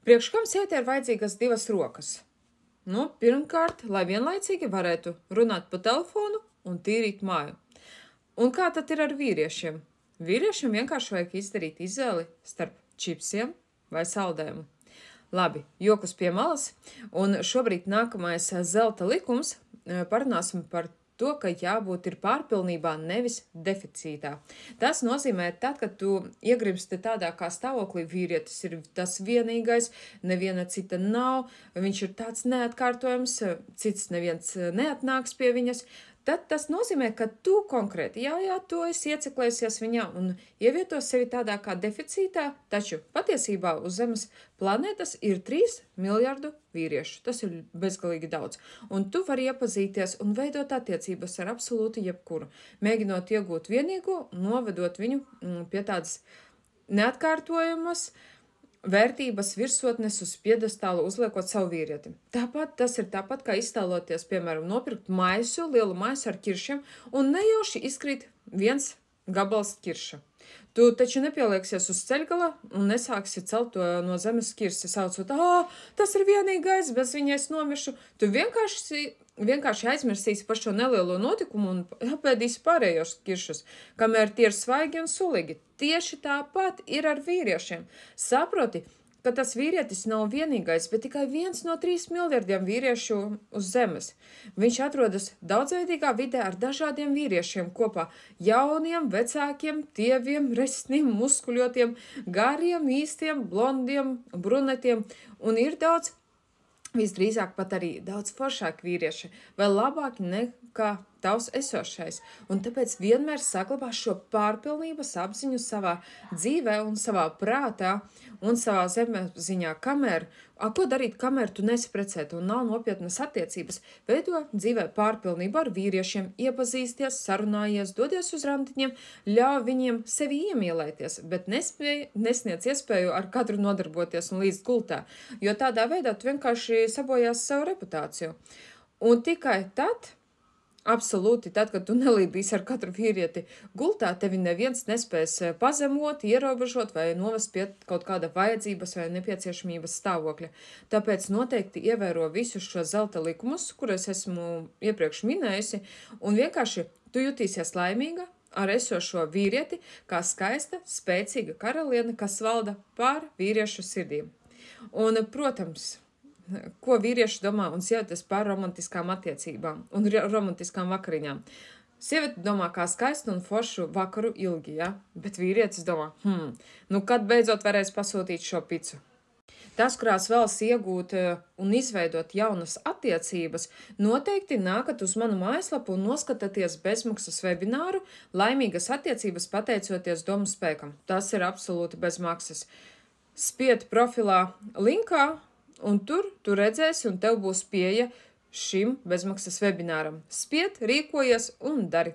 Priekš kam sievietei ir vajadzīgas divas rokas? Nu, pirmkārt, lai vienlaicīgi varētu runāt pa telefonu un tīrīt māju. Un kā tad ir ar vīriešiem? Vīriešiem vienkārši vajag izdarīt izvēli starp čipsiem vai saldējumu. Labi, jokus pie malas, un šobrīd nākamais zelta likums parunāsim par to, ka jābūt ir pārpilnībā, nevis deficītā. Tas nozīmē, tad, kad tu iegrimsti tādā kā stāvoklī, vīrietis ir tas vienīgais, neviena cita nav, viņš ir tāds neatkārtojams, cits neviens neatnāks pie viņas, tad tas nozīmē, ka tu konkrēti, tu esi ieceklējusies viņā un ievieto sevi tādā kā deficītā, taču patiesībā uz Zemes planētas ir 3 miljardu vīriešu. Tas ir bezgalīgi daudz. Un tu vari iepazīties un veidot attiecības ar absolūti jebkuru, mēģinot iegūt vienīgo, novedot viņu pie tādas neatkārtojamas vērtības virsotnes uz piedestālu uzliekot savu vīrieti. Tāpat tas ir tāpat, kā iztēloties, piemēram, nopirkt maisu, lielu maisu ar kiršiem, un nejauši izkrīt viens gabals kirša. Tu taču nepielieksies uz ceļgala un nesāksi celt to no zemes kirsi, saucot, tas ir vienīgais, bez viņa es nomiršu. Tu vienkārši aizmirsīsi par šo nelielo notikumu un apēdīsi pārējos kiršus, kamēr tie ir svaigi un sulīgi. Tieši tāpat ir ar vīriešiem. Saproti, ka tas vīrietis nav vienīgais, bet tikai 1 no 3 miljardiem vīriešu uz Zemes. Viņš atrodas daudzveidīgā vidē ar dažādiem vīriešiem kopā - jauniem, vecākiem, tieviem, resniem, muskuļotiem, gariem, īstiem, blondiem, brunetiem, un ir daudz, visdrīzāk pat arī daudz foršāki vīrieši, vēl labāki nekā tavs esošais, un tāpēc vienmēr saglabā šo pārpilnības apziņu savā dzīvē un savā prātā un savā zemapziņā, ko darīt, kamēr tu nesi precēta un nav nopietnas attiecības, veido dzīvē pārpilnību ar vīriešiem, iepazīsties, sarunājies, dodies uz randiņiem, ļauj viņiem sevi iemīlēties, bet nesniedz iespēju ar katru nodarboties un līdz gultā, jo tādā veidā tu vienkārši sabojās savu reputāciju. Un tikai tad, absolūti, tad, kad tu nelīdīs ar katru vīrieti gultā, tevi neviens nespēs pazemot, ierobežot vai novest pie kaut kāda vajadzības vai nepieciešamības stāvokļa. Tāpēc noteikti ievēro visus šo zelta likumus, kurus esmu iepriekš minējusi, un vienkārši tu jutīsies laimīga ar esošo vīrieti, kā skaista, spēcīga karaliene, kas valda pār vīriešu sirdīm. Un, protams, ko vīrieši domā un sievietes par romantiskām attiecībām un romantiskām vakariņām. Sieviete domā kā skaistu un foršu vakaru ilgi, bet vīrietis domā, kad beidzot varēs pasūtīt šo picu. Tas, kurās vēlas iegūt un izveidot jaunas attiecības, noteikti nākat uz manu mājaslapu un noskatāties bezmaksas webināru Laimīgas attiecības pateicoties domu spēkam. Tas ir absolūti bez maksas. Spied profilā linkā, un tur tu redzēsi, un tev būs pieeja šim bezmaksas webināram. Spied, rīkojies un dari!